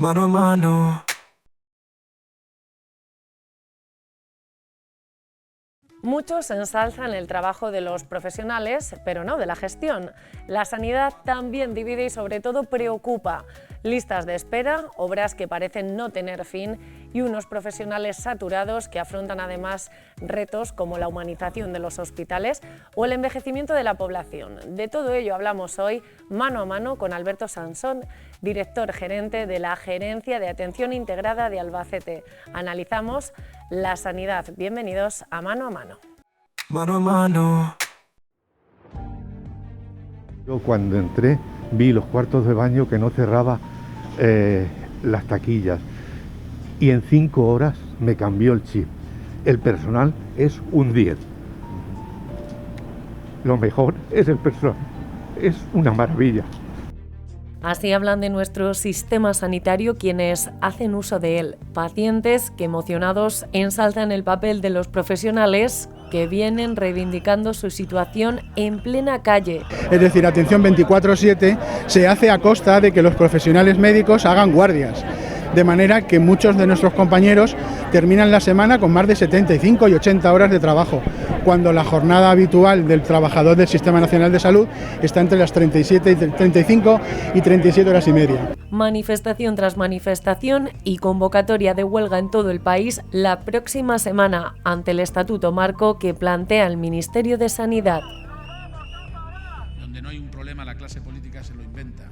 Mano a mano. Muchos ensalzan el trabajo de los profesionales, pero no de la gestión. La sanidad también divide y sobre todo preocupa. Listas de espera, obras que parecen no tener fin y unos profesionales saturados que afrontan además retos como la humanización de los hospitales o el envejecimiento de la población. De todo ello hablamos hoy mano a mano con Alberto Sansón, director gerente de la Gerencia de Atención Integrada de Albacete. Analizamos la sanidad. Bienvenidos a Mano a Mano. Mano a mano. Yo cuando entré vi los cuartos de baño que no cerraba las taquillas y en 5 horas me cambió el chip. El personal es un 10. Lo mejor es el personal. Es una maravilla. Así hablan de nuestro sistema sanitario quienes hacen uso de él. Pacientes que emocionados ensalzan el papel de los profesionales que vienen reivindicando su situación en plena calle. Es decir, atención 24/7 se hace a costa de que los profesionales médicos hagan guardias. De manera que muchos de nuestros compañeros terminan la semana con más de 75 y 80 horas de trabajo, cuando la jornada habitual del trabajador del Sistema Nacional de Salud está entre las 35 y 37 horas y media. Manifestación tras manifestación y convocatoria de huelga en todo el país la próxima semana ante el Estatuto Marco que plantea el Ministerio de Sanidad. Donde no hay un problema, la clase política se lo inventa,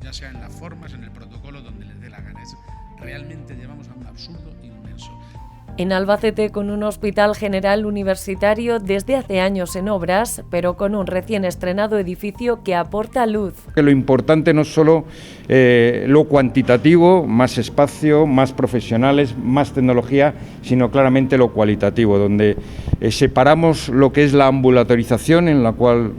ya sea en las formas, en el protocolo, donde les dé la gana. Realmente llevamos a un absurdo inmenso. En Albacete, con un hospital general universitario desde hace años en obras, pero con un recién estrenado edificio que aporta luz. Que lo importante no es solo lo cuantitativo, más espacio, más profesionales, más tecnología, sino claramente lo cualitativo, donde separamos lo que es la ambulatorización, en la cual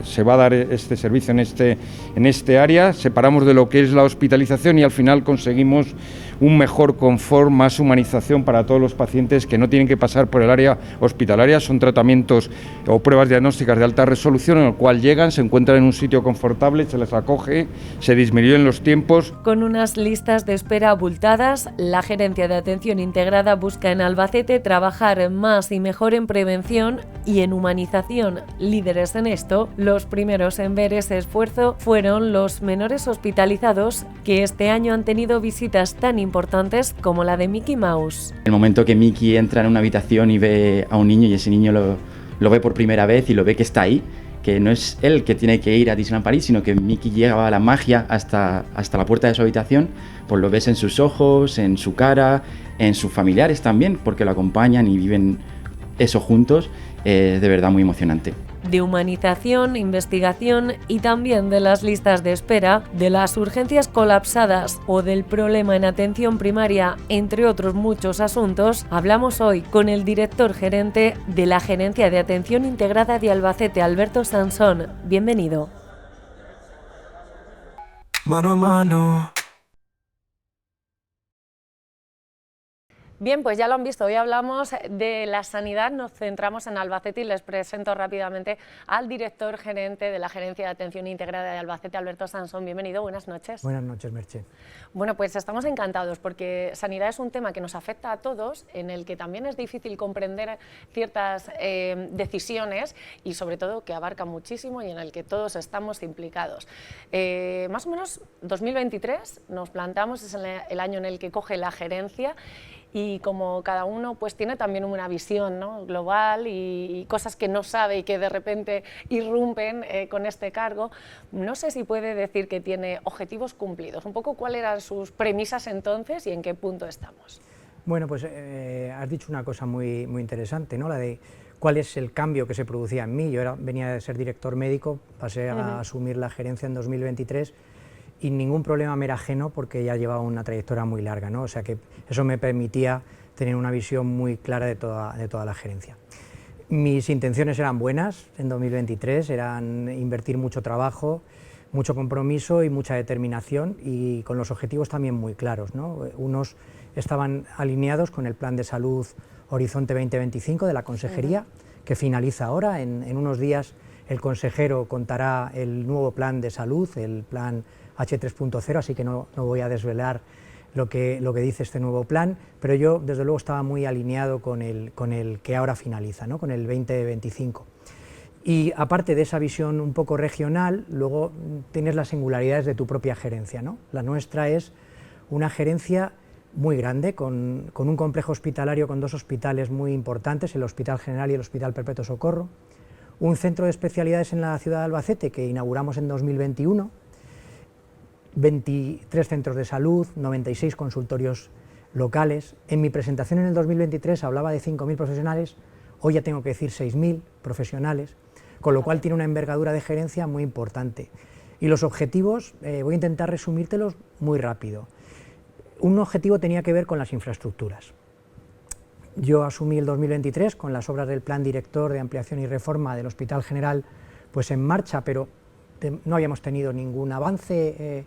se va a dar este servicio en este área, separamos de lo que es la hospitalización y al final conseguimos un mejor confort, más humanización para todos los pacientes que no tienen que pasar por el área hospitalaria. Son tratamientos o pruebas diagnósticas de alta resolución en el cual llegan, se encuentran en un sitio confortable, se les acoge, se disminuyen los tiempos. Con unas listas de espera abultadas, la Gerencia de Atención Integrada busca en Albacete trabajar más y mejor en prevención y en humanización. Líderes en esto, los primeros en ver ese esfuerzo fueron los menores hospitalizados que este año han tenido visitas tan importantes como la de Mickey Mouse. El momento que Mickey entra en una habitación y ve a un niño y ese niño lo ve por primera vez y lo ve que está ahí, que no es él que tiene que ir a Disneyland París, sino que Mickey lleva la magia hasta la puerta de su habitación, pues lo ves en sus ojos, en su cara, en sus familiares también, porque lo acompañan y viven eso juntos, de verdad muy emocionante. De humanización, investigación y también de las listas de espera, de las urgencias colapsadas o del problema en atención primaria, entre otros muchos asuntos, hablamos hoy con el director gerente de la Gerencia de Atención Integrada de Albacete, Alberto Sansón. Bienvenido. Mano a mano. Bien, pues ya lo han visto, hoy hablamos de la sanidad, nos centramos en Albacete y les presento rápidamente al director gerente de la Gerencia de Atención Integrada de Albacete, Alberto Sansón. Bienvenido, buenas noches. Buenas noches, Merche. Bueno, pues estamos encantados porque sanidad es un tema que nos afecta a todos, en el que también es difícil comprender ciertas decisiones y sobre todo que abarca muchísimo y en el que todos estamos implicados. Más o menos 2023 nos plantamos, es el año en el que coge la gerencia. Y como cada uno pues tiene también una visión, ¿no?, global y cosas que no sabe y que de repente irrumpen con este cargo, no sé si puede decir que tiene objetivos cumplidos. Un poco cuáles eran sus premisas entonces y en qué punto estamos. Bueno, pues has dicho una cosa muy interesante, ¿no?, la de cuál es el cambio que se producía en mí. Yo venía de ser director médico, pasé a asumir la gerencia en 2023 y ningún problema me era ajeno porque ya llevaba una trayectoria muy larga, ¿no? O sea que eso me permitía tener una visión muy clara de toda la gerencia. Mis intenciones eran buenas en 2023, eran invertir mucho trabajo, mucho compromiso y mucha determinación y con los objetivos también muy claros, ¿no? Unos estaban alineados con el Plan de Salud Horizonte 2025 de la Consejería, que finaliza ahora. En unos días el consejero contará el nuevo plan de salud, el plan H3.0, así que no voy a desvelar lo que dice este nuevo plan, pero yo desde luego estaba muy alineado con el que ahora finaliza, ¿no? Con el 2025. Y aparte de esa visión un poco regional, luego tienes las singularidades de tu propia gerencia, ¿no? La nuestra es una gerencia muy grande, con un complejo hospitalario con 2 hospitales muy importantes, el Hospital General y el Hospital Perpetuo Socorro, un centro de especialidades en la ciudad de Albacete que inauguramos en 2021, 23 centros de salud, 96 consultorios locales. En mi presentación en el 2023 hablaba de 5.000 profesionales, hoy ya tengo que decir 6.000 profesionales, con lo cual tiene una envergadura de gerencia muy importante. Y los objetivos, voy a intentar resumírtelos muy rápido. Un objetivo tenía que ver con las infraestructuras. Yo asumí el 2023 con las obras del Plan Director de Ampliación y Reforma del Hospital General pues en marcha, pero no habíamos tenido ningún avance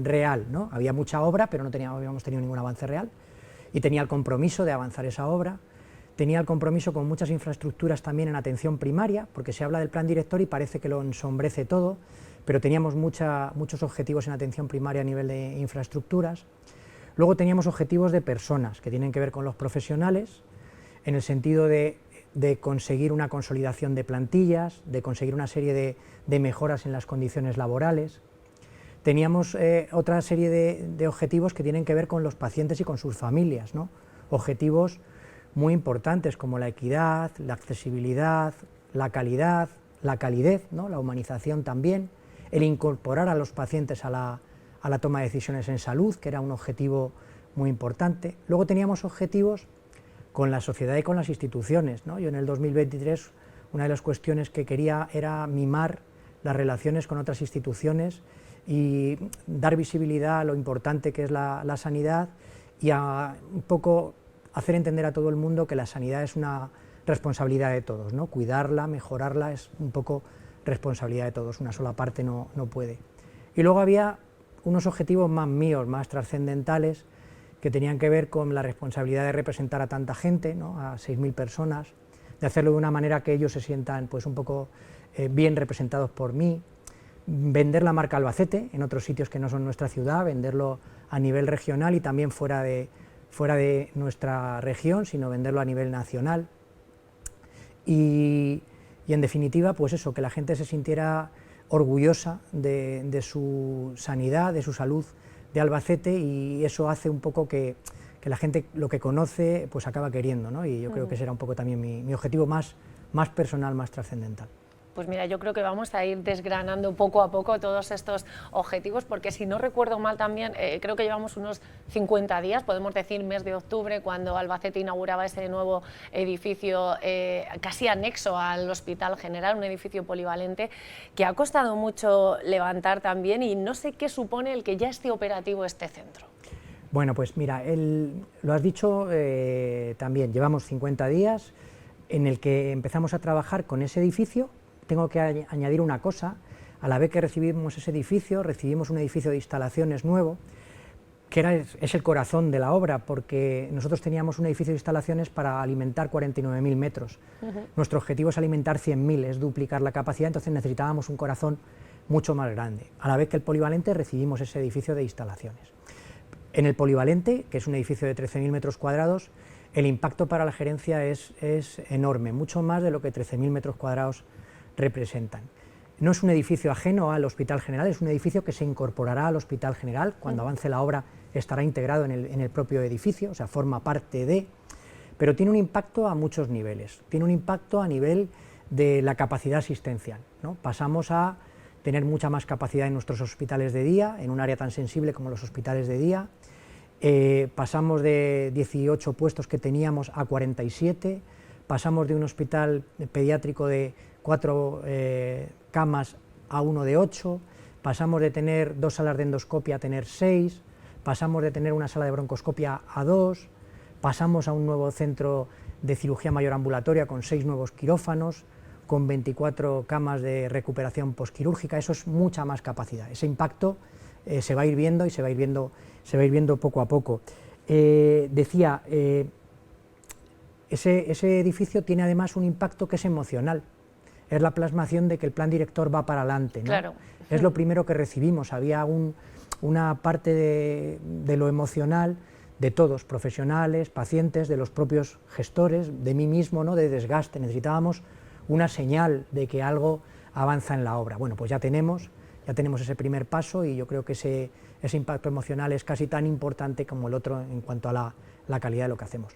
real, ¿no? Había mucha obra, pero no habíamos tenido ningún avance real, y tenía el compromiso de avanzar esa obra. Tenía el compromiso con muchas infraestructuras también en atención primaria, porque se habla del plan director y parece que lo ensombrece todo, pero teníamos muchos objetivos en atención primaria a nivel de infraestructuras. Luego teníamos objetivos de personas, que tienen que ver con los profesionales, en el sentido de conseguir una consolidación de plantillas, de conseguir una serie de mejoras en las condiciones laborales. Teníamos otra serie de objetivos que tienen que ver con los pacientes y con sus familias, ¿no? Objetivos muy importantes como la equidad, la accesibilidad, la calidad, la calidez, ¿no? La humanización también, el incorporar a los pacientes a la toma de decisiones en salud, que era un objetivo muy importante. Luego teníamos objetivos con la sociedad y con las instituciones, ¿no? Yo en el 2023 una de las cuestiones que quería era mimar las relaciones con otras instituciones y dar visibilidad a lo importante que es la sanidad y un poco hacer entender a todo el mundo que la sanidad es una responsabilidad de todos, ¿no? Cuidarla, mejorarla es un poco responsabilidad de todos, una sola parte no puede. Y luego había unos objetivos más míos, más trascendentales, que tenían que ver con la responsabilidad de representar a tanta gente, ¿no? A 6.000 personas, de hacerlo de una manera que ellos se sientan pues un poco bien representados por mí, vender la marca Albacete en otros sitios que no son nuestra ciudad, venderlo a nivel regional y también fuera de nuestra región, sino venderlo a nivel nacional. Y en definitiva, pues eso, que la gente se sintiera orgullosa de su sanidad, de su salud de Albacete, y eso hace un poco que la gente lo que conoce pues acaba queriendo, ¿no? Y yo creo que ese era un poco también mi objetivo más personal, más trascendental. Pues mira, yo creo que vamos a ir desgranando poco a poco todos estos objetivos, porque si no recuerdo mal también, creo que llevamos unos 50 días, podemos decir mes de octubre, cuando Albacete inauguraba ese nuevo edificio casi anexo al Hospital General, un edificio polivalente que ha costado mucho levantar también, y no sé qué supone el que ya esté operativo este centro. Bueno, pues mira, lo has dicho también, llevamos 50 días en el que empezamos a trabajar con ese edificio. Tengo que añadir una cosa: a la vez que recibimos ese edificio, recibimos un edificio de instalaciones nuevo, que es el corazón de la obra, porque nosotros teníamos un edificio de instalaciones para alimentar 49.000 metros. Nuestro objetivo es alimentar 100.000, es duplicar la capacidad, entonces necesitábamos un corazón mucho más grande. A la vez que el polivalente, recibimos ese edificio de instalaciones. En el polivalente, que es un edificio de 13.000 metros cuadrados, el impacto para la gerencia es enorme, mucho más de lo que 13.000 metros cuadrados representan. No es un edificio ajeno al Hospital General, es un edificio que se incorporará al Hospital General. Cuando avance la obra estará integrado en el propio edificio, o sea, forma parte de, pero tiene un impacto a muchos niveles. Tiene un impacto a nivel de la capacidad asistencial, ¿no? Pasamos a tener mucha más capacidad en nuestros hospitales de día, en un área tan sensible como los hospitales de día. Pasamos de 18 puestos que teníamos a 47, pasamos de un hospital pediátrico de 4 camas a uno de 8, pasamos de tener 2 salas de endoscopia a tener 6, pasamos de tener una sala de broncoscopia a 2, pasamos a un nuevo centro de cirugía mayor ambulatoria con 6 nuevos quirófanos, con 24 camas de recuperación posquirúrgica. Eso es mucha más capacidad. Ese impacto se va a ir viendo y se va a ir viendo poco a poco. Decía, ese edificio tiene además un impacto que es emocional. es la plasmación de que el plan director va para adelante, ¿no? Claro. Es lo primero que recibimos, había una parte de lo emocional de todos, profesionales, pacientes, de los propios gestores, de mí mismo, ¿no? De desgaste, necesitábamos una señal de que algo avanza en la obra. Bueno, pues ya tenemos ese primer paso y yo creo que ese impacto emocional es casi tan importante como el otro en cuanto a la calidad de lo que hacemos.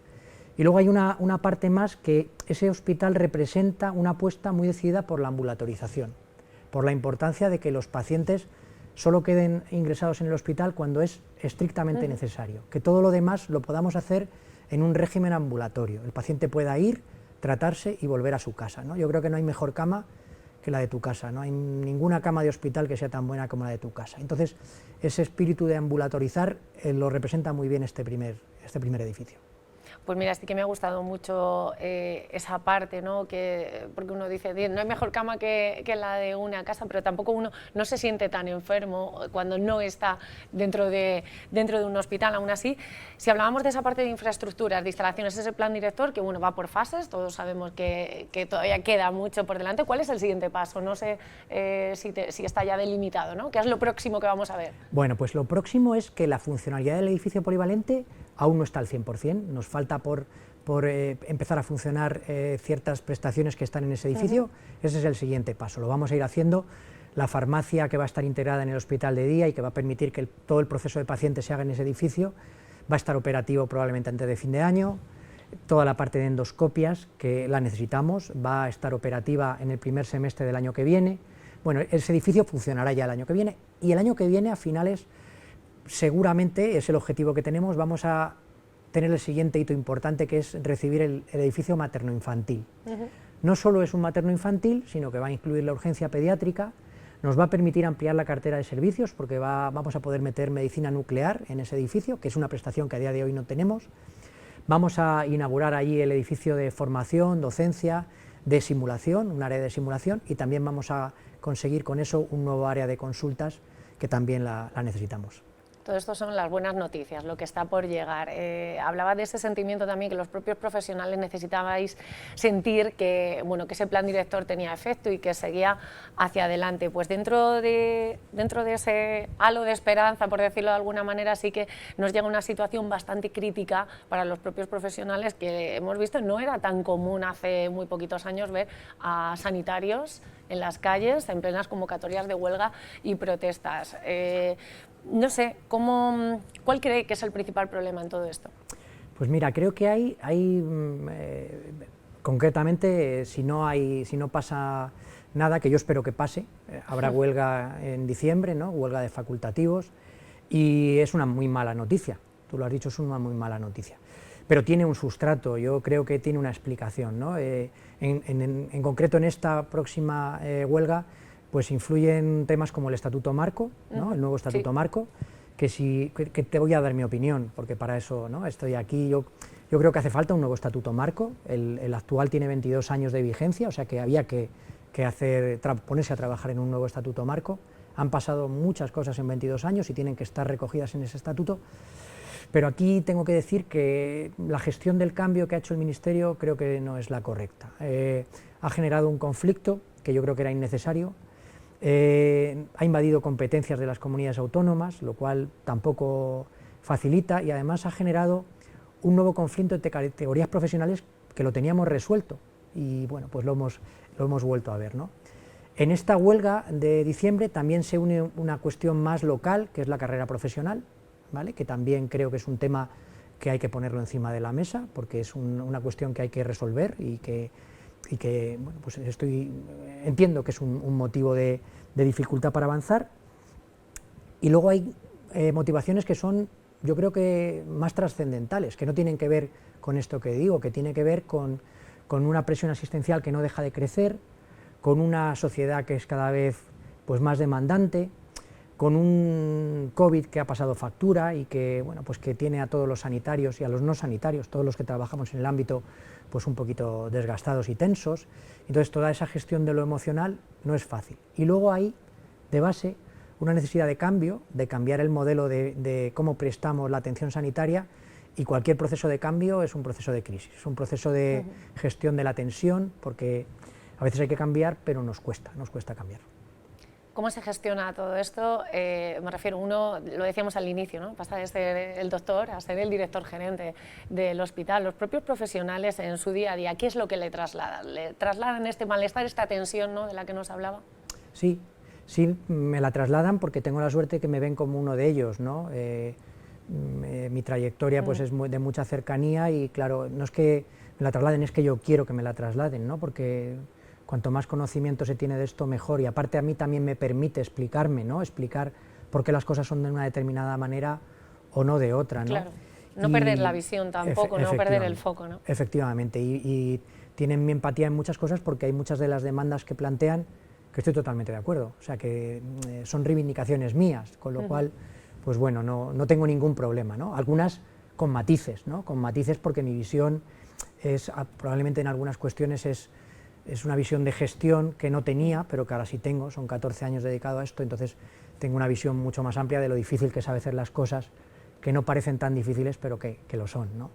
Y luego hay una parte más, que ese hospital representa una apuesta muy decidida por la ambulatorización, por la importancia de que los pacientes solo queden ingresados en el hospital cuando es estrictamente necesario, que todo lo demás lo podamos hacer en un régimen ambulatorio, el paciente pueda ir, tratarse y volver a su casa, ¿no? Yo creo que no hay mejor cama que la de tu casa, no hay ninguna cama de hospital que sea tan buena como la de tu casa. Entonces, ese espíritu de ambulatorizar lo representa muy bien este primer edificio. Pues mira, sí que me ha gustado mucho esa parte, ¿no? Porque uno dice, no hay mejor cama que la de una casa, pero tampoco uno no se siente tan enfermo cuando no está dentro de un hospital. Aún así, si hablábamos de esa parte de infraestructuras, de instalaciones, ese plan director, que bueno, va por fases, todos sabemos que todavía queda mucho por delante. ¿Cuál es el siguiente paso? No sé si está ya delimitado, ¿no? ¿Qué es lo próximo que vamos a ver? Bueno, pues lo próximo es que la funcionalidad del edificio polivalente aún no está al 100%, nos falta por empezar a funcionar ciertas prestaciones que están en ese edificio. Ese es el siguiente paso, lo vamos a ir haciendo. La farmacia que va a estar integrada en el hospital de día y que va a permitir que todo el proceso de paciente se haga en ese edificio, va a estar operativo probablemente antes de fin de año. Toda la parte de endoscopias, que la necesitamos, va a estar operativa en el primer semestre del año que viene. Bueno, ese edificio funcionará ya el año que viene, y el año que viene, a finales, seguramente es el objetivo que tenemos, vamos a tener el siguiente hito importante, que es recibir el edificio materno-infantil. No solo es un materno-infantil, sino que va a incluir la urgencia pediátrica, nos va a permitir ampliar la cartera de servicios, porque vamos a poder meter medicina nuclear en ese edificio, que es una prestación que a día de hoy no tenemos. Vamos a inaugurar allí el edificio de formación, docencia, de simulación, un área de simulación, y también vamos a conseguir con eso un nuevo área de consultas, que también la necesitamos. Todo esto son las buenas noticias, lo que está por llegar. Hablaba de ese sentimiento también, que los propios profesionales necesitabais sentir que, bueno, que ese plan director tenía efecto y que seguía hacia adelante. Pues dentro de ese halo de esperanza, por decirlo de alguna manera, sí que nos llega una situación bastante crítica para los propios profesionales, que hemos visto, no era tan común hace muy poquitos años ver a sanitarios en las calles, en plenas convocatorias de huelga y protestas. No sé, ¿cuál cree que es el principal problema en todo esto? Pues mira, creo que hay concretamente, si no pasa nada, que yo espero que pase, habrá huelga en diciembre, ¿no? Huelga de facultativos, y es una muy mala noticia, tú lo has dicho, es una muy mala noticia. Pero tiene un sustrato, yo creo que tiene una explicación, ¿no? En concreto, en esta próxima huelga, pues influyen temas como el Estatuto Marco, ¿no? El nuevo Estatuto Marco, que te voy a dar mi opinión, porque para eso, ¿no? Estoy aquí. Yo creo que hace falta un nuevo Estatuto Marco, el actual tiene 22 años de vigencia, o sea que había que ponerse a trabajar en un nuevo Estatuto Marco. Han pasado muchas cosas en 22 años y tienen que estar recogidas en ese estatuto, pero aquí tengo que decir que la gestión del cambio que ha hecho el Ministerio creo que no es la correcta. Ha generado un conflicto que yo creo que era innecesario. Ha invadido competencias de las comunidades autónomas, lo cual tampoco facilita, y además ha generado un nuevo conflicto entre categorías profesionales que lo teníamos resuelto, y bueno, pues lo hemos vuelto a ver, ¿no? En esta huelga de diciembre también se une una cuestión más local, que es la carrera profesional, ¿vale? Que también creo que es un tema que hay que ponerlo encima de la mesa, porque es una cuestión que hay que resolver y que bueno, pues entiendo que es un motivo de dificultad para avanzar. Y luego hay motivaciones que son, yo creo que más trascendentales, que no tienen que ver con esto que digo, que tiene que ver con una presión asistencial que no deja de crecer, con una sociedad que es cada vez pues más demandante, con un COVID que ha pasado factura y que, bueno, pues que tiene a todos los sanitarios y a los no sanitarios, todos los que trabajamos en el ámbito, pues un poquito desgastados y tensos. Entonces toda esa gestión de lo emocional no es fácil. Y luego hay de base una necesidad de cambio, de cambiar el modelo de cómo prestamos la atención sanitaria, y cualquier proceso de cambio es un proceso de crisis, es un proceso de gestión de la tensión, porque A veces hay que cambiar, pero nos cuesta cambiar. ¿Cómo se gestiona todo esto? Me refiero, uno, lo decíamos al inicio, ¿no? Pasa de ser el doctor a ser el director gerente del hospital. Los propios profesionales en su día a día, ¿qué es lo que le trasladan? ¿Le trasladan este malestar, esta tensión, ¿no?, de la que nos hablaba? Sí, me la trasladan porque tengo la suerte que me ven como uno de ellos, ¿no? Mi trayectoria pues es de mucha cercanía y claro, no es que me la trasladen, es que yo quiero que me la trasladen, ¿no? Porque cuanto más conocimiento se tiene de esto, mejor, y aparte a mí también me permite explicarme, ¿no? Explicar por qué las cosas son de una determinada manera o no de otra, ¿no? Claro, no perder la visión tampoco, no perder el foco, ¿no? Efectivamente, y tienen mi empatía en muchas cosas porque hay muchas de las demandas que plantean que estoy totalmente de acuerdo, o sea que son reivindicaciones mías, con lo cual, pues bueno, no tengo ningún problema, ¿no? Algunas con matices, ¿no? Con matices porque mi visión es, probablemente en algunas cuestiones es una visión de gestión que no tenía, pero que ahora sí tengo, son 14 años dedicado a esto, entonces tengo una visión mucho más amplia de lo difícil que es a veces las cosas, que no parecen tan difíciles, pero que lo son, ¿no?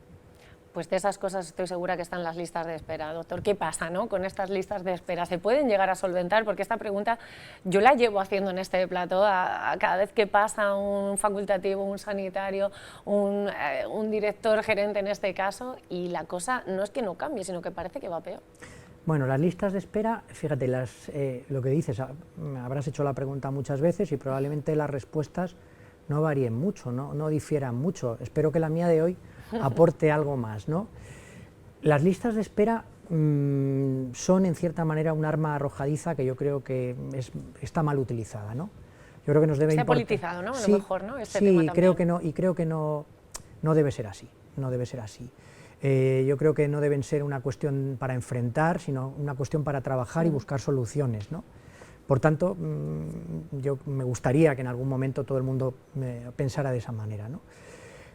Pues de esas cosas estoy segura que están las listas de espera. Doctor, ¿qué pasa, no?, con estas listas de espera? ¿Se pueden llegar a solventar? Porque esta pregunta yo la llevo haciendo en este plató a cada vez que pasa un facultativo, un sanitario, un director gerente en este caso, y la cosa no es que no cambie, sino que parece que va peor. Bueno, las listas de espera, fíjate, lo que dices, habrás hecho la pregunta muchas veces y probablemente las respuestas no varíen mucho, no difieran mucho. Espero que la mía de hoy aporte algo más, ¿no? Las listas de espera son en cierta manera un arma arrojadiza que yo creo que está mal utilizada, ¿no? Yo creo que nos debe importar. Se ha politizado, ¿no? A lo mejor, ¿no? Este tema también. Creo que no debe ser así, no debe ser así. Yo creo que no deben ser una cuestión para enfrentar, sino una cuestión para trabajar y buscar soluciones, ¿no? Por tanto, yo me gustaría que en algún momento todo el mundo pensara de esa manera, ¿no?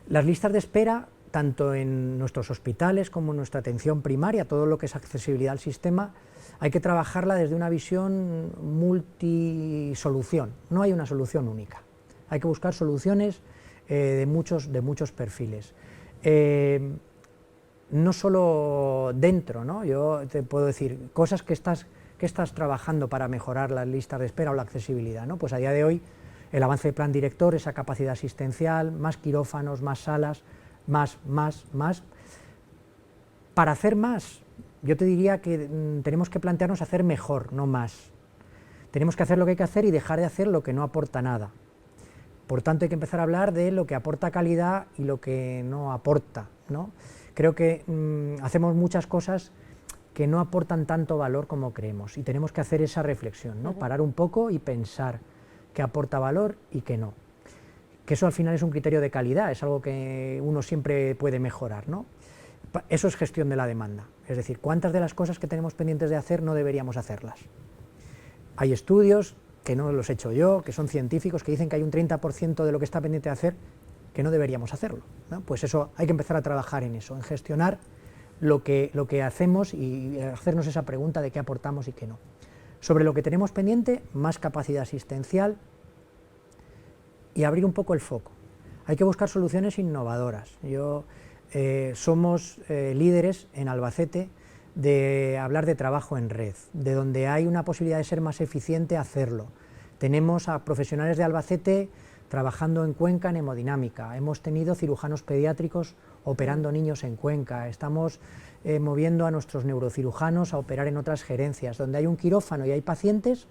Las listas de espera, tanto en nuestros hospitales como en nuestra atención primaria, todo lo que es accesibilidad al sistema, hay que trabajarla desde una visión multisolución, no hay una solución única, hay que buscar soluciones de muchos perfiles. No solo dentro, ¿no? Yo te puedo decir cosas que estás trabajando para mejorar las listas de espera o la accesibilidad, ¿no? Pues a día de hoy el avance del plan director, esa capacidad asistencial, más quirófanos, más salas, más. Para hacer más, yo te diría que tenemos que plantearnos hacer mejor, no más. Tenemos que hacer lo que hay que hacer y dejar de hacer lo que no aporta nada. Por tanto, hay que empezar a hablar de lo que aporta calidad y lo que no aporta, ¿no? Creo que hacemos muchas cosas que no aportan tanto valor como creemos y tenemos que hacer esa reflexión, ¿no? Parar un poco y pensar qué aporta valor y qué no. Que eso al final es un criterio de calidad, es algo que uno siempre puede mejorar, ¿no? Eso es gestión de la demanda, es decir, cuántas de las cosas que tenemos pendientes de hacer no deberíamos hacerlas. Hay estudios, que no los he hecho yo, que son científicos, que dicen que hay un 30% de lo que está pendiente de hacer que no deberíamos hacerlo, ¿no? Pues eso, hay que empezar a trabajar en eso, en gestionar lo que hacemos y hacernos esa pregunta de qué aportamos y qué no. Sobre lo que tenemos pendiente, más capacidad asistencial y abrir un poco el foco. Hay que buscar soluciones innovadoras. Somos líderes en Albacete de hablar de trabajo en red, de donde hay una posibilidad de ser más eficiente, hacerlo. Tenemos a profesionales de Albacete trabajando en Cuenca en hemodinámica, hemos tenido cirujanos pediátricos operando niños en Cuenca, estamos moviendo a nuestros neurocirujanos a operar en otras gerencias, donde hay un quirófano y hay pacientes,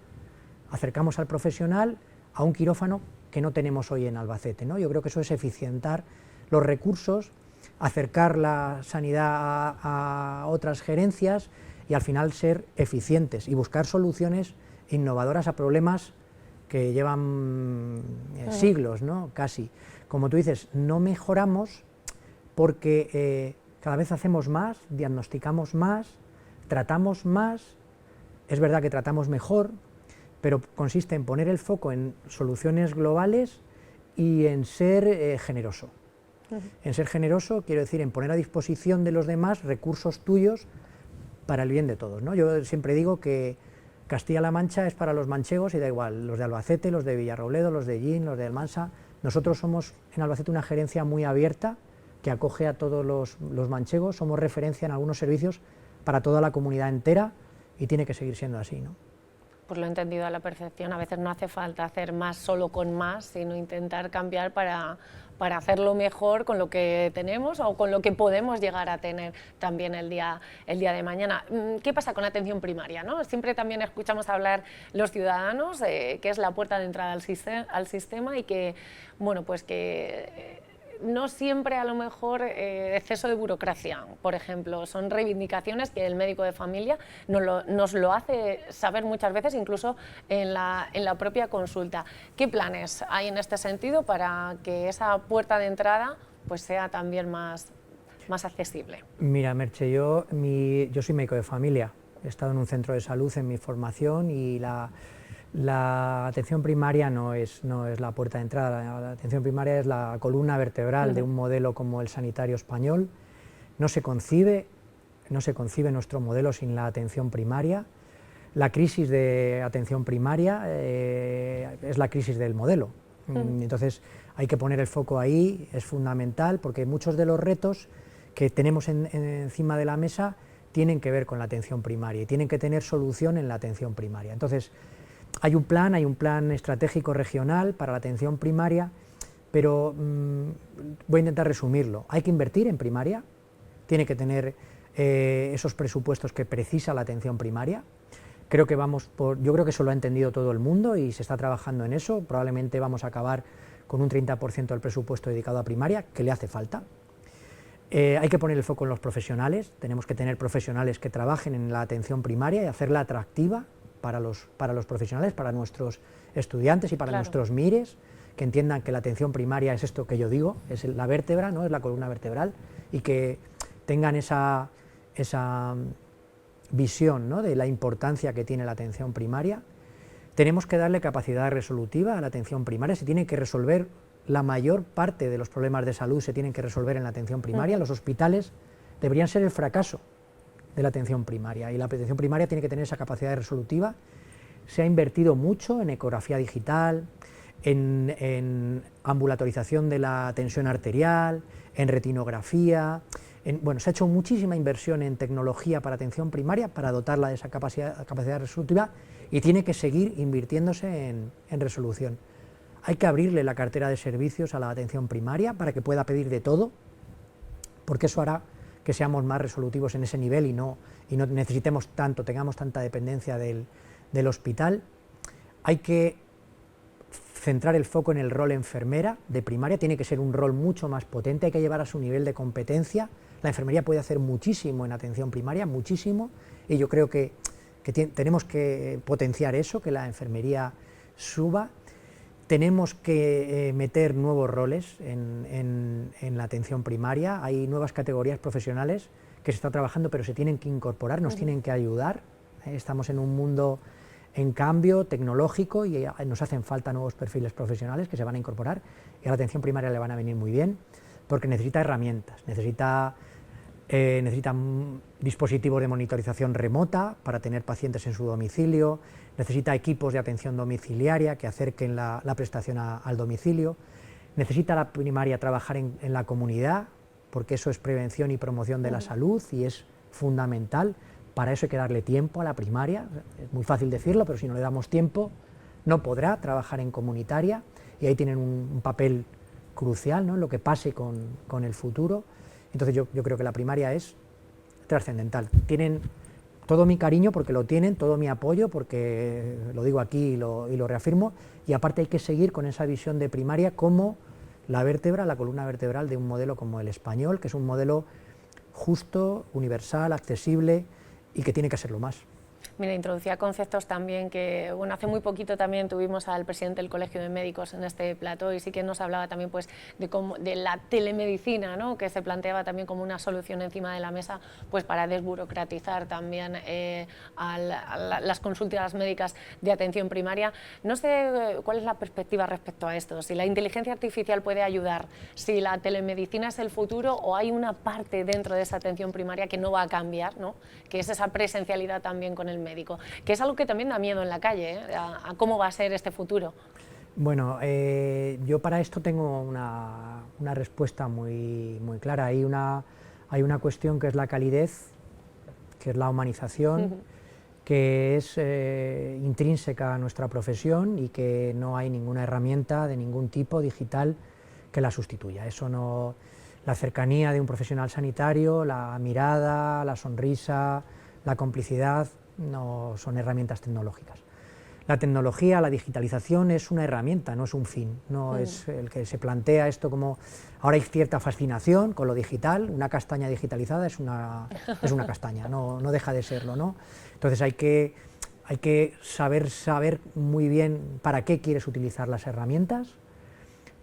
acercamos al profesional a un quirófano que no tenemos hoy en Albacete, ¿no? Yo creo que eso es eficientar los recursos, acercar la sanidad a otras gerencias y al final ser eficientes y buscar soluciones innovadoras a problemas que llevan siglos, ¿no? Casi. Como tú dices, no mejoramos porque cada vez hacemos más, diagnosticamos más, tratamos más, es verdad que tratamos mejor, pero consiste en poner el foco en soluciones globales y en ser generoso. En ser generoso quiero decir en poner a disposición de los demás recursos tuyos para el bien de todos, ¿no? Yo siempre digo que Castilla-La Mancha es para los manchegos y da igual, los de Albacete, los de Villarrobledo, los de Llín, los de Almansa. Nosotros somos en Albacete una gerencia muy abierta que acoge a todos los manchegos, somos referencia en algunos servicios para toda la comunidad entera y tiene que seguir siendo así, ¿no? Pues lo he entendido a la perfección. A veces no hace falta hacer más solo con más, sino intentar cambiar para hacerlo mejor con lo que tenemos o con lo que podemos llegar a tener también el día de mañana. ¿Qué pasa con atención primaria, ¿no? Siempre también escuchamos hablar los ciudadanos, que es la puerta de entrada al sistema y que, bueno, pues que no siempre a lo mejor exceso de burocracia, por ejemplo, son reivindicaciones que el médico de familia nos lo hace saber muchas veces, incluso en la propia consulta. ¿Qué planes hay en este sentido para que esa puerta de entrada pues sea también más accesible? Mira, Merche, yo soy médico de familia, he estado en un centro de salud en mi formación y la atención primaria no es la puerta de entrada, la atención primaria es la columna vertebral de un modelo como el sanitario español. No se concibe nuestro modelo sin la atención primaria. La crisis de atención primaria es la crisis del modelo. Entonces hay que poner el foco ahí, es fundamental, porque muchos de los retos que tenemos encima de la mesa tienen que ver con la atención primaria y tienen que tener solución en la atención primaria. Entonces, hay un plan estratégico regional para la atención primaria, pero voy a intentar resumirlo. Hay que invertir en primaria, tiene que tener esos presupuestos que precisa la atención primaria. Yo creo que eso lo ha entendido todo el mundo y se está trabajando en eso. Probablemente vamos a acabar con un 30% del presupuesto dedicado a primaria, que le hace falta. Hay que poner el foco en los profesionales, tenemos que tener profesionales que trabajen en la atención primaria y hacerla atractiva para los profesionales, para nuestros estudiantes y para nuestros MIRES, que entiendan que la atención primaria es esto que yo digo, es la vértebra, ¿no? Es la columna vertebral, y que tengan esa visión, ¿no?, de la importancia que tiene la atención primaria. Tenemos que darle capacidad resolutiva a la atención primaria, se tiene que resolver la mayor parte de los problemas de salud, se tienen que resolver en la atención primaria. Los hospitales deberían ser el fracaso de la atención primaria, y la atención primaria tiene que tener esa capacidad resolutiva. Se ha invertido mucho en ecografía digital, en ambulatorización de la tensión arterial, en retinografía, se ha hecho muchísima inversión en tecnología para atención primaria para dotarla de esa capacidad resolutiva, y tiene que seguir invirtiéndose en resolución. Hay que abrirle la cartera de servicios a la atención primaria para que pueda pedir de todo, porque eso hará que seamos más resolutivos en ese nivel y no necesitemos tengamos tanta dependencia del hospital. Hay que centrar el foco en el rol enfermera de primaria, tiene que ser un rol mucho más potente, hay que llevar a su nivel de competencia. La enfermería puede hacer muchísimo en atención primaria, muchísimo, y yo creo que tenemos que potenciar eso, que la enfermería suba. Tenemos que meter nuevos roles en la atención primaria, hay nuevas categorías profesionales que se están trabajando, pero se tienen que incorporar, nos tienen que ayudar. Estamos en un mundo en cambio tecnológico y nos hacen falta nuevos perfiles profesionales que se van a incorporar, y a la atención primaria le van a venir muy bien, porque necesita herramientas, necesita dispositivos de monitorización remota para tener pacientes en su domicilio, necesita equipos de atención domiciliaria que acerquen la prestación al domicilio, necesita la primaria trabajar en la comunidad, porque eso es prevención y promoción de la salud y es fundamental. Para eso hay que darle tiempo a la primaria, es muy fácil decirlo, pero si no le damos tiempo no podrá trabajar en comunitaria, y ahí tienen un papel crucial, ¿no?, en lo que pase con el futuro. Entonces yo creo que la primaria es trascendental. Tienen todo mi cariño porque lo tienen, todo mi apoyo porque lo digo aquí y lo reafirmo, y aparte hay que seguir con esa visión de primaria como la columna vertebral de un modelo como el español, que es un modelo justo, universal, accesible y que tiene que serlo más. Mira, introducía conceptos también que, bueno, hace muy poquito también tuvimos al presidente del Colegio de Médicos en este plató, y sí que nos hablaba también pues de la telemedicina, ¿no?, que se planteaba también como una solución encima de la mesa pues para desburocratizar también las consultas médicas de atención primaria. No sé cuál es la perspectiva respecto a esto, si la inteligencia artificial puede ayudar, si la telemedicina es el futuro o hay una parte dentro de esa atención primaria que no va a cambiar, ¿no?, que es esa presencialidad también con el médico, que es algo que también da miedo en la calle, a cómo va a ser este futuro. Bueno, yo para esto tengo una respuesta muy clara. Hay una cuestión que es la calidez, que es la humanización, que es intrínseca a nuestra profesión y que no hay ninguna herramienta de ningún tipo digital que la sustituya. Eso no, la cercanía de un profesional sanitario, la mirada, la sonrisa, la complicidad, no son herramientas tecnológicas. La tecnología, la digitalización es una herramienta, no es un fin, no es el que se plantea esto como... Ahora hay cierta fascinación con lo digital, una castaña digitalizada es una castaña, no deja de serlo, ¿no? Entonces hay que saber muy bien para qué quieres utilizar las herramientas,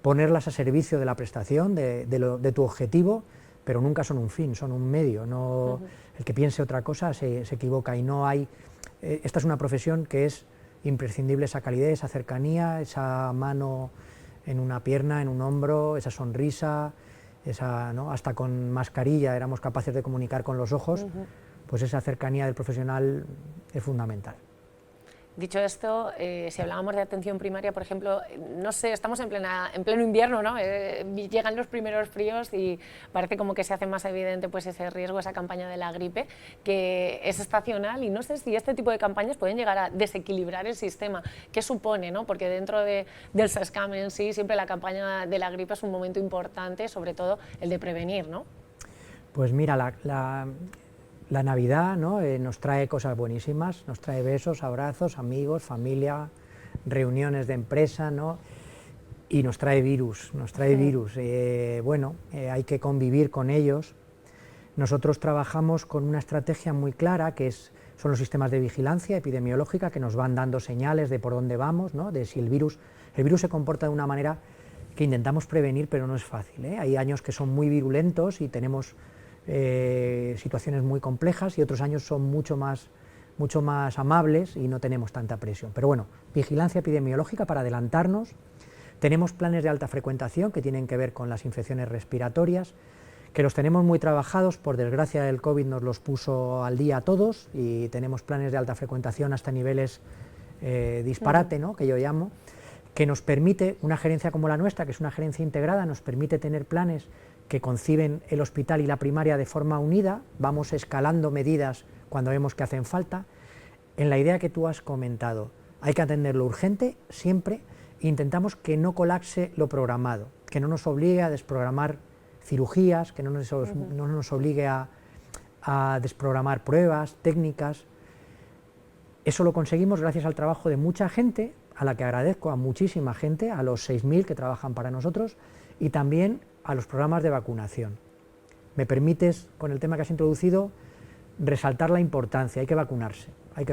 ponerlas a servicio de la prestación, de tu objetivo, pero nunca son un fin, son un medio, no, el que piense otra cosa se equivoca y no hay... esta es una profesión que es imprescindible, esa calidez, esa cercanía, esa mano en una pierna, en un hombro, esa sonrisa, ¿no? Hasta con mascarilla éramos capaces de comunicar con los ojos, pues esa cercanía del profesional es fundamental. Dicho esto, si hablábamos de atención primaria, por ejemplo, no sé, estamos en pleno invierno, ¿no? Llegan los primeros fríos y parece como que se hace más evidente pues, ese riesgo, esa campaña de la gripe, que es estacional, y no sé si este tipo de campañas pueden llegar a desequilibrar el sistema. ¿Qué supone, no? Porque dentro del SESCAM en sí, siempre la campaña de la gripe es un momento importante, sobre todo el de prevenir, ¿no? Pues mira, la Navidad, ¿no? Nos trae cosas buenísimas, nos trae besos, abrazos, amigos, familia, reuniones de empresa, ¿no? Y nos trae virus, bueno, hay que convivir con ellos. Nosotros trabajamos con una estrategia muy clara, que son los sistemas de vigilancia epidemiológica, que nos van dando señales de por dónde vamos, ¿no? De si el virus se comporta de una manera que intentamos prevenir, pero no es fácil, ¿eh? Hay años que son muy virulentos y tenemos situaciones muy complejas, y otros años son mucho más amables y no tenemos tanta presión. Pero bueno, vigilancia epidemiológica para adelantarnos. Tenemos planes de alta frecuentación que tienen que ver con las infecciones respiratorias, que los tenemos muy trabajados, por desgracia el COVID nos los puso al día a todos, y tenemos planes de alta frecuentación hasta niveles disparate, ¿no? Que yo llamo, que nos permite, una gerencia como la nuestra, que es una gerencia integrada, nos permite tener planes que conciben el hospital y la primaria de forma unida, vamos escalando medidas cuando vemos que hacen falta, en la idea que tú has comentado. Hay que atender lo urgente siempre, e intentamos que no colapse lo programado, que no nos obligue a desprogramar cirugías, que no nos obligue a desprogramar pruebas, técnicas. Eso lo conseguimos gracias al trabajo de mucha gente, a la que agradezco, a muchísima gente, a los 6.000 que trabajan para nosotros, y también a los programas de vacunación. Me permites, con el tema que has introducido, resaltar la importancia. Hay que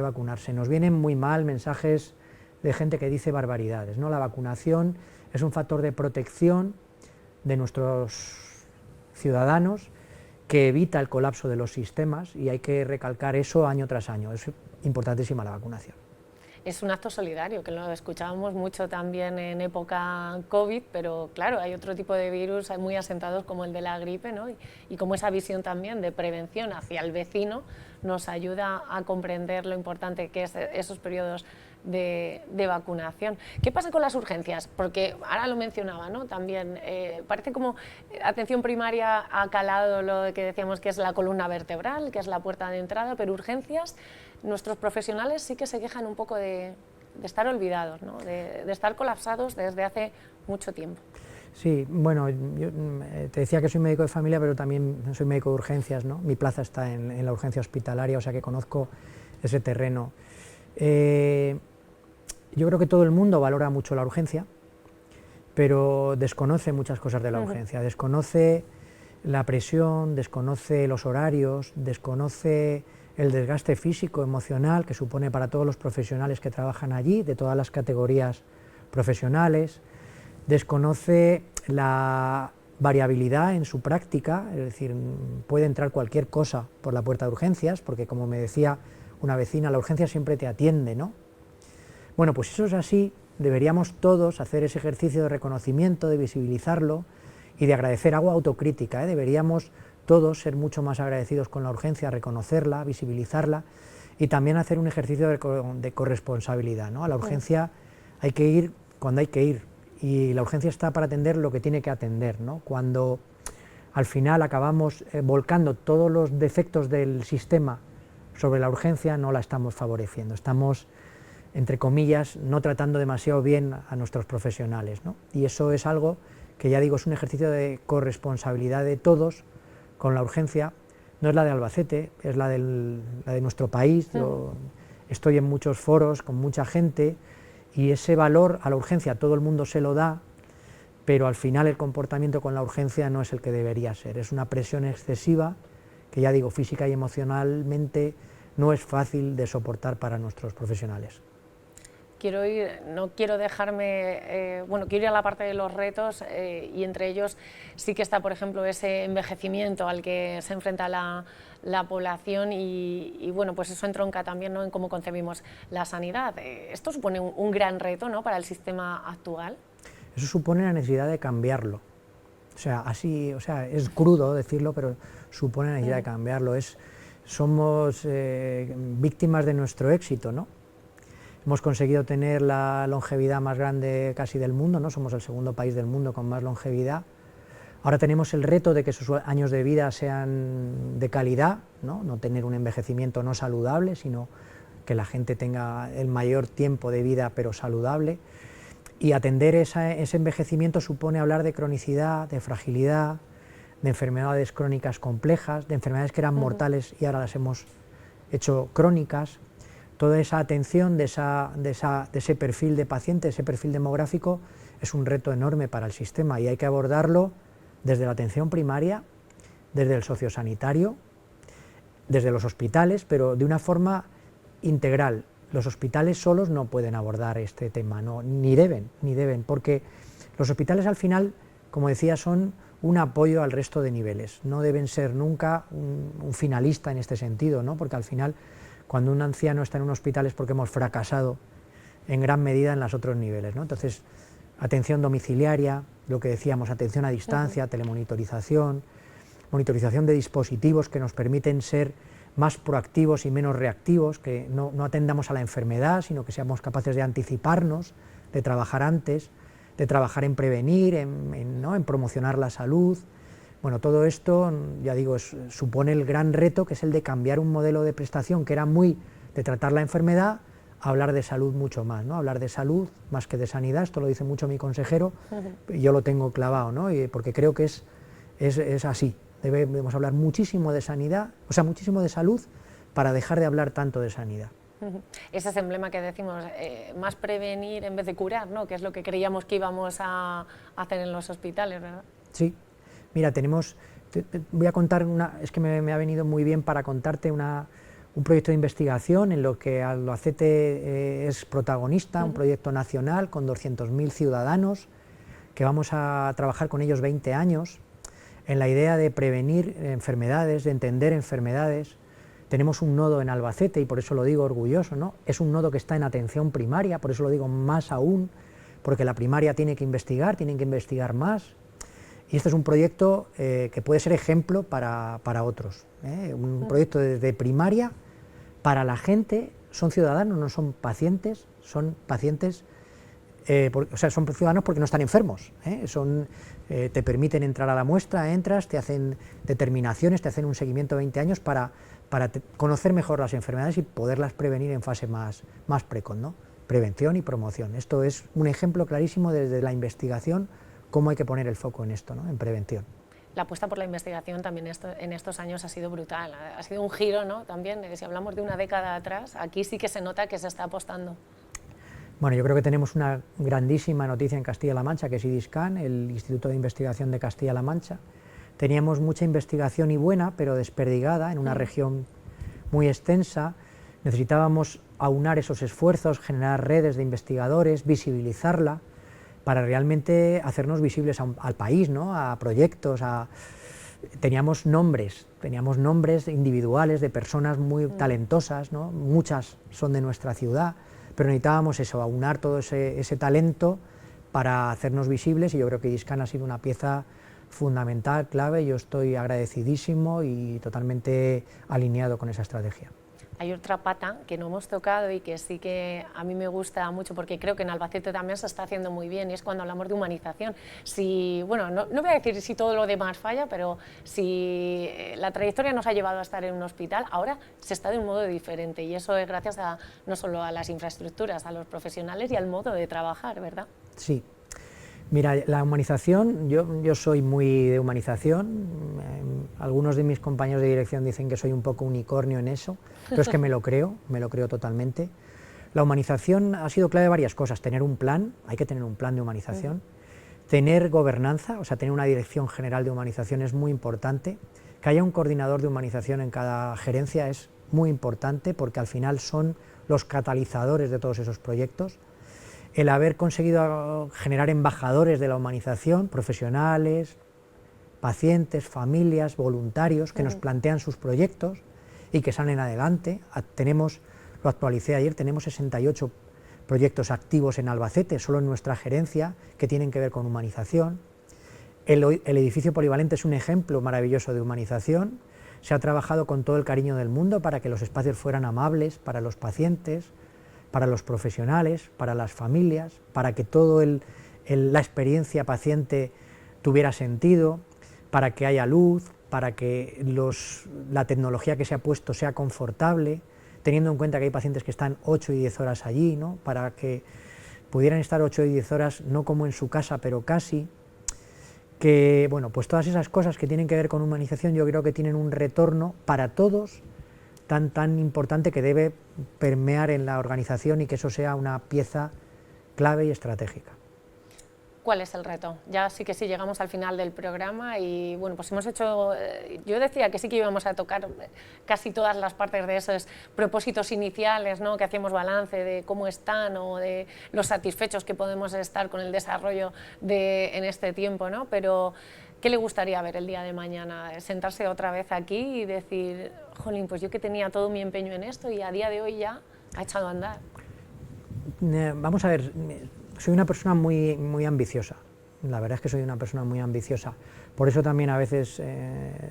vacunarse. Nos vienen muy mal mensajes de gente que dice barbaridades, ¿no? La vacunación es un factor de protección de nuestros ciudadanos que evita el colapso de los sistemas, y hay que recalcar eso año tras año. Es importantísima la vacunación. Es un acto solidario, que lo escuchábamos mucho también en época COVID, pero claro, hay otro tipo de virus muy asentados como el de la gripe, ¿no? Y como esa visión también de prevención hacia el vecino nos ayuda a comprender lo importante que es esos periodos de vacunación. ¿Qué pasa con las urgencias? Porque ahora lo mencionaba, ¿no? También parece como atención primaria ha calado lo que decíamos que es la columna vertebral, que es la puerta de entrada, pero urgencias, nuestros profesionales sí que se quejan un poco de estar olvidados, ¿no? de estar colapsados desde hace mucho tiempo. Sí, bueno, yo te decía que soy médico de familia, pero también soy médico de urgencias, ¿no? Mi plaza está en la urgencia hospitalaria, o sea que conozco ese terreno. Yo creo que todo el mundo valora mucho la urgencia, pero desconoce muchas cosas de la urgencia, desconoce la presión, desconoce los horarios, desconoce el desgaste físico, emocional que supone para todos los profesionales que trabajan allí, de todas las categorías profesionales, desconoce la variabilidad en su práctica, es decir, puede entrar cualquier cosa por la puerta de urgencias, porque como me decía una vecina, la urgencia siempre te atiende, ¿no? Bueno, pues eso es así, deberíamos todos hacer ese ejercicio de reconocimiento, de visibilizarlo y de agradecer, hago autocrítica, deberíamos todos ser mucho más agradecidos con la urgencia, reconocerla, visibilizarla, y también hacer un ejercicio de corresponsabilidad, ¿no? A la urgencia hay que ir cuando hay que ir, y la urgencia está para atender lo que tiene que atender, ¿no? Cuando al final acabamos volcando todos los defectos del sistema sobre la urgencia no la estamos favoreciendo, estamos, entre comillas, no tratando demasiado bien a nuestros profesionales, ¿no? Y eso es algo que, ya digo, es un ejercicio de corresponsabilidad de todos con la urgencia. No es la de Albacete, es la de nuestro país. Yo estoy en muchos foros con mucha gente y ese valor a la urgencia todo el mundo se lo da, pero al final el comportamiento con la urgencia no es el que debería ser. Es una presión excesiva que, ya digo, física y emocionalmente no es fácil de soportar para nuestros profesionales. No quiero dejarme, quiero ir a la parte de los retos y entre ellos sí que está, por ejemplo, ese envejecimiento al que se enfrenta la población y bueno, pues eso entronca también, ¿no?, en cómo concebimos la sanidad. Esto supone un gran reto, ¿no?, para el sistema actual. Eso supone la necesidad de cambiarlo. Es crudo decirlo, pero supone la necesidad de cambiarlo. Somos víctimas de nuestro éxito, ¿no? Hemos conseguido tener la longevidad más grande casi del mundo, ¿no? Somos el segundo país del mundo con más longevidad. Ahora tenemos el reto de que sus años de vida sean de calidad, ¿no? No tener un envejecimiento no saludable, sino que la gente tenga el mayor tiempo de vida pero saludable. Y atender ese envejecimiento supone hablar de cronicidad, de fragilidad, de enfermedades crónicas complejas, de enfermedades que eran mortales y ahora las hemos hecho crónicas. Toda esa atención de ese perfil de paciente, ese perfil demográfico, es un reto enorme para el sistema y hay que abordarlo desde la atención primaria, desde el sociosanitario, desde los hospitales, pero de una forma integral. Los hospitales solos no pueden abordar este tema, no, ni deben, porque los hospitales al final, como decía, son un apoyo al resto de niveles, no deben ser nunca un finalista en este sentido, ¿no? Porque al final, cuando un anciano está en un hospital es porque hemos fracasado en gran medida en los otros niveles, ¿no? Entonces, atención domiciliaria, lo que decíamos, atención a distancia, telemonitorización, monitorización de dispositivos que nos permiten ser más proactivos y menos reactivos, que no atendamos a la enfermedad, sino que seamos capaces de anticiparnos, de trabajar antes, de trabajar en prevenir, en promocionar la salud. Bueno, todo esto, ya digo, supone el gran reto, que es el de cambiar un modelo de prestación que era muy de tratar la enfermedad, a hablar de salud mucho más, ¿no? Hablar de salud más que de sanidad, esto lo dice mucho mi consejero, yo lo tengo clavado, ¿no? Porque creo que es así, debemos hablar muchísimo de sanidad, o sea, muchísimo de salud, para dejar de hablar tanto de sanidad. Ese es emblema que decimos, más prevenir en vez de curar, ¿no?, que es lo que creíamos que íbamos a hacer en los hospitales, ¿verdad? Sí. Mira, voy a contar es que me ha venido muy bien para contarte un proyecto de investigación en lo que Albacete es protagonista, un proyecto nacional con 200.000 ciudadanos, que vamos a trabajar con ellos 20 años, en la idea de prevenir enfermedades, de entender enfermedades. Tenemos un nodo en Albacete, y por eso lo digo orgulloso, ¿no? Es un nodo que está en atención primaria, por eso lo digo más aún, porque la primaria tienen que investigar más. Y este es un proyecto que puede ser ejemplo para otros, un proyecto desde primaria para la gente. Son ciudadanos, no son pacientes, son pacientes, son ciudadanos porque no están enfermos, te permiten entrar a la muestra, entras, te hacen determinaciones, te hacen un seguimiento de 20 años para conocer mejor las enfermedades y poderlas prevenir en fase más precoz, ¿no? Prevención y promoción. Esto es un ejemplo clarísimo desde la investigación, cómo hay que poner el foco en esto, ¿no?, en prevención. La apuesta por la investigación también en estos años ha sido brutal, ha sido un giro, ¿no?, también, si hablamos de una década atrás, aquí sí que se nota que se está apostando. Bueno, yo creo que tenemos una grandísima noticia en Castilla-La Mancha, que es IDISCAN, el Instituto de Investigación de Castilla-La Mancha. Teníamos mucha investigación y buena, pero desperdigada en una región muy extensa. Necesitábamos aunar esos esfuerzos, generar redes de investigadores, visibilizarla, para realmente hacernos visibles al país, ¿no?, a proyectos, teníamos nombres individuales de personas muy talentosas, ¿no?, muchas son de nuestra ciudad, pero necesitábamos eso, aunar todo ese talento para hacernos visibles, y yo creo que IDISCAN ha sido una pieza fundamental, clave. Yo estoy agradecidísimo y totalmente alineado con esa estrategia. hay otra pata que no hemos tocado y que sí que a mí me gusta mucho, porque creo que en Albacete también se está haciendo muy bien, y es cuando hablamos de humanización. Si, bueno, no voy a decir si todo lo demás falla, pero si la trayectoria nos ha llevado a estar en un hospital, ahora se está de un modo diferente, y eso es gracias a, no solo a las infraestructuras, a los profesionales y al modo de trabajar, ¿verdad? Sí. Mira, la humanización, yo soy muy de humanización, algunos de mis compañeros de dirección dicen que soy un poco unicornio en eso, pero es que me lo creo totalmente. La humanización ha sido clave de varias cosas: tener un plan, hay que tener un plan de humanización, tener gobernanza, o sea, tener una dirección general de humanización es muy importante, que haya un coordinador de humanización en cada gerencia es muy importante, porque al final son los catalizadores de todos esos proyectos. El haber conseguido generar embajadores de la humanización, profesionales, pacientes, familias, voluntarios, que nos plantean sus proyectos y que salen adelante. Tenemos, lo actualicé ayer, tenemos 68 proyectos activos en Albacete, solo en nuestra gerencia, que tienen que ver con humanización. El edificio polivalente es un ejemplo maravilloso de humanización. Se ha trabajado con todo el cariño del mundo para que los espacios fueran amables para los pacientes, para los profesionales, para las familias, para que toda la experiencia paciente tuviera sentido, para que haya luz, para que la tecnología que se ha puesto sea confortable, teniendo en cuenta que hay pacientes que están 8 y 10 horas allí, ¿no? Para que pudieran estar 8 y 10 horas no como en su casa, pero casi. Que, bueno, pues todas esas cosas que tienen que ver con humanización yo creo que tienen un retorno para todos tan importante, que debe permear en la organización y que eso sea una pieza clave y estratégica. ¿Cuál es el reto? Ya sí que sí llegamos al final del programa y bueno, pues hemos hecho, yo decía que sí que íbamos a tocar casi todas las partes de esos propósitos iniciales, ¿no? Que hacíamos balance de cómo están o de los satisfechos que podemos estar con el desarrollo en este tiempo, ¿no? Pero ¿qué le gustaría ver el día de mañana? Sentarse otra vez aquí y decir, jolín, pues yo que tenía todo mi empeño en esto y a día de hoy ya ha echado a andar. Vamos a ver, soy una persona muy ambiciosa, la verdad es que soy una persona muy ambiciosa, por eso también a veces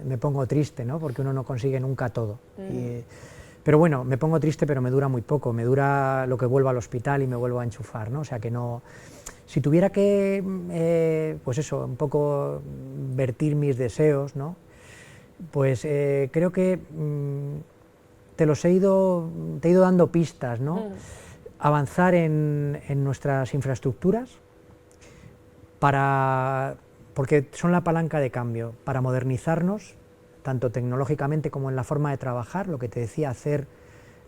me pongo triste, ¿no? Porque uno no consigue nunca todo. Pero bueno, me pongo triste, pero me dura muy poco, me dura lo que vuelvo al hospital y me vuelvo a enchufar, ¿no? O sea que no... Si tuviera que, pues eso, un poco vertir mis deseos, ¿no? Pues creo que te he ido dando pistas, ¿no? Avanzar en nuestras infraestructuras, porque son la palanca de cambio, para modernizarnos, tanto tecnológicamente como en la forma de trabajar, lo que te decía, hacer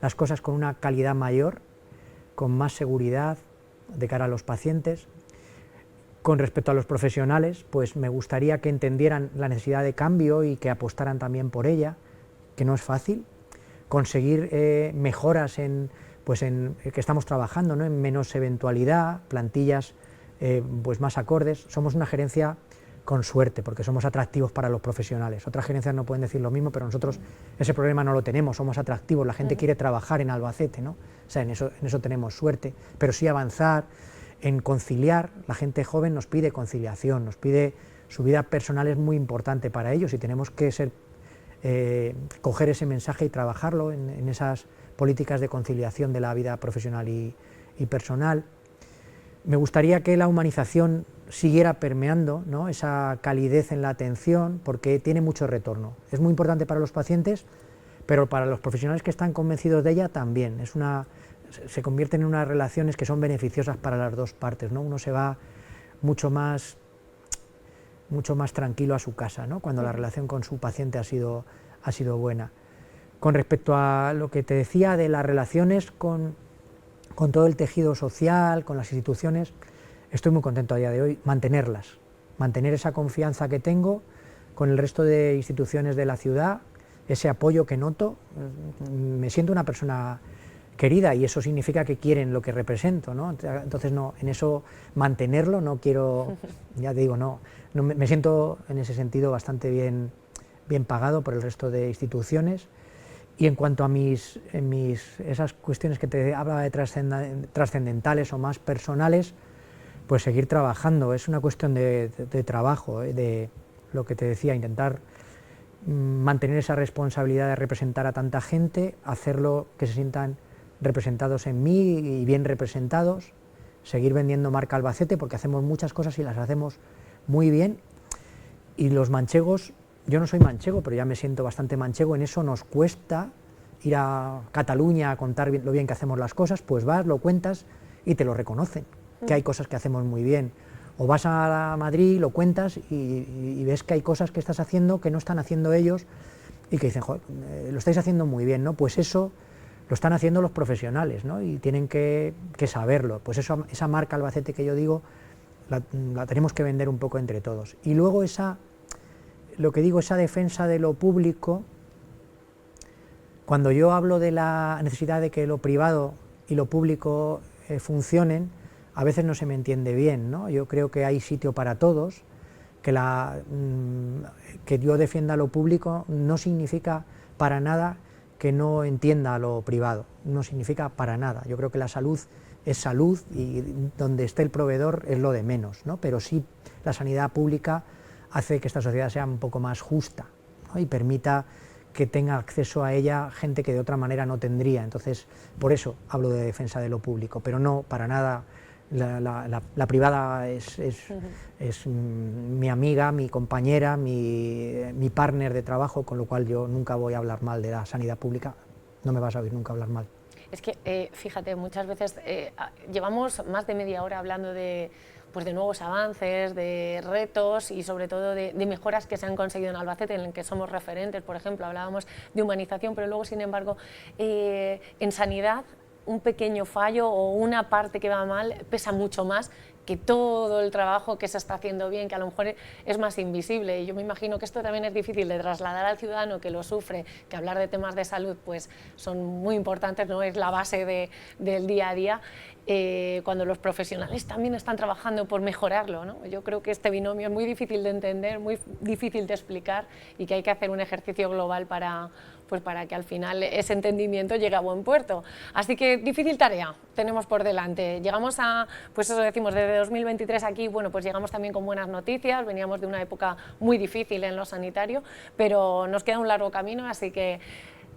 las cosas con una calidad mayor, con más seguridad de cara a los pacientes. Con respecto a los profesionales, pues me gustaría que entendieran la necesidad de cambio y que apostaran también por ella, que no es fácil. Conseguir mejoras que estamos trabajando, ¿no? En menos eventualidad, plantillas pues más acordes. Somos una gerencia con suerte, porque somos atractivos para los profesionales. Otras gerencias no pueden decir lo mismo, pero nosotros ese problema no lo tenemos, somos atractivos, la gente quiere trabajar en Albacete, ¿no? O sea, en eso tenemos suerte, pero sí avanzar en conciliar. La gente joven nos pide conciliación, nos pide, su vida personal es muy importante para ellos y tenemos que coger ese mensaje y trabajarlo en esas políticas de conciliación de la vida profesional y personal. Me gustaría que la humanización siguiera permeando, ¿no? Esa calidez en la atención, porque tiene mucho retorno. Es muy importante para los pacientes, pero para los profesionales que están convencidos de ella también. Se convierten en unas relaciones que son beneficiosas para las dos partes, ¿no? Uno se va mucho más tranquilo a su casa, ¿no? Cuando la relación con su paciente ha sido buena. Con respecto a lo que te decía de las relaciones con todo el tejido social, con las instituciones, estoy muy contento a día de hoy, mantener esa confianza que tengo con el resto de instituciones de la ciudad, ese apoyo que noto. Me siento una persona querida y eso significa que quieren lo que represento, ¿no? Entonces no, en eso mantenerlo, no quiero, ya te digo, no me siento en ese sentido bastante bien pagado por el resto de instituciones. Y en cuanto a esas cuestiones que te hablaba de trascendentales o más personales, pues seguir trabajando. Es una cuestión de trabajo, de lo que te decía, intentar mantener esa responsabilidad de representar a tanta gente, hacerlo que se sientan representados en mí y bien representados, seguir vendiendo marca Albacete, porque hacemos muchas cosas y las hacemos muy bien. Y los manchegos, yo no soy manchego, pero ya me siento bastante manchego, en eso nos cuesta ir a Cataluña a contar lo bien que hacemos las cosas, pues vas, lo cuentas y te lo reconocen, que hay cosas que hacemos muy bien. O vas a Madrid, lo cuentas y ves que hay cosas que estás haciendo que no están haciendo ellos y que dicen, joder, lo estáis haciendo muy bien, ¿no? Pues eso lo están haciendo los profesionales, ¿no? Y tienen que saberlo. Pues eso, esa marca Albacete que yo digo, la tenemos que vender un poco entre todos. Y luego esa defensa de lo público, cuando yo hablo de la necesidad de que lo privado y lo público funcionen, a veces no se me entiende bien, ¿no? Yo creo que hay sitio para todos, que yo defienda lo público no significa para nada que no entienda lo privado, no significa para nada. Yo creo que la salud es salud y donde esté el proveedor es lo de menos, ¿no? Pero sí la sanidad pública hace que esta sociedad sea un poco más justa, ¿no? Y permita que tenga acceso a ella gente que de otra manera no tendría. Entonces, por eso hablo de defensa de lo público, pero no para nada. La privada es mi amiga, mi compañera, mi partner de trabajo, con lo cual yo nunca voy a hablar mal de la sanidad pública, no me vas a oír nunca hablar mal. Es que, fíjate, muchas veces llevamos más de media hora hablando de nuevos avances, de retos y sobre todo de mejoras que se han conseguido en Albacete, en el que somos referentes. Por ejemplo, hablábamos de humanización, pero luego, sin embargo, en sanidad, un pequeño fallo o una parte que va mal pesa mucho más que todo el trabajo que se está haciendo bien, que a lo mejor es más invisible. Y yo me imagino que esto también es difícil de trasladar al ciudadano que lo sufre, que hablar de temas de salud pues son muy importantes, no es la base del día a día, cuando los profesionales también están trabajando por mejorarlo, ¿no? Yo creo que este binomio es muy difícil de entender, muy difícil de explicar y que hay que hacer un ejercicio global para que al final ese entendimiento llegue a buen puerto. Así que difícil tarea tenemos por delante. Llegamos a, pues eso decimos, desde 2023 aquí, bueno, pues llegamos también con buenas noticias, veníamos de una época muy difícil en lo sanitario, pero nos queda un largo camino, así que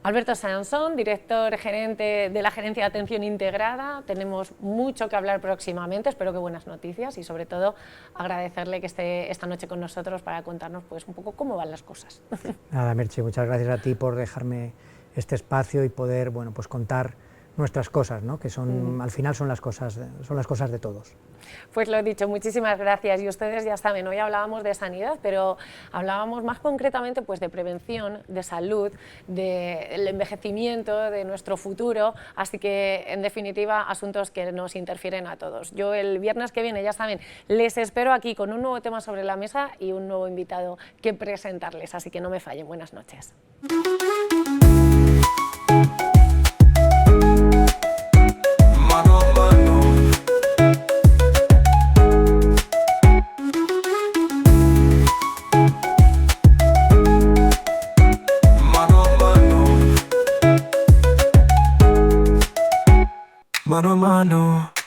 Alberto Sansón, director gerente de la Gerencia de Atención Integrada, tenemos mucho que hablar próximamente, espero que buenas noticias y sobre todo agradecerle que esté esta noche con nosotros para contarnos pues un poco cómo van las cosas. Nada, Merche, muchas gracias a ti por dejarme este espacio y poder, bueno, pues contar nuestras cosas, ¿no? Que son, al final son las cosas de todos. Pues lo he dicho, muchísimas gracias. Y ustedes ya saben, hoy hablábamos de sanidad, pero hablábamos más concretamente pues de prevención, de salud, del envejecimiento, de nuestro futuro, así que en definitiva asuntos que nos interfieren a todos. Yo el viernes que viene, ya saben, les espero aquí con un nuevo tema sobre la mesa y un nuevo invitado que presentarles, así que no me fallen. Buenas noches. Mano a mano. Mano a mano. Mano a mano.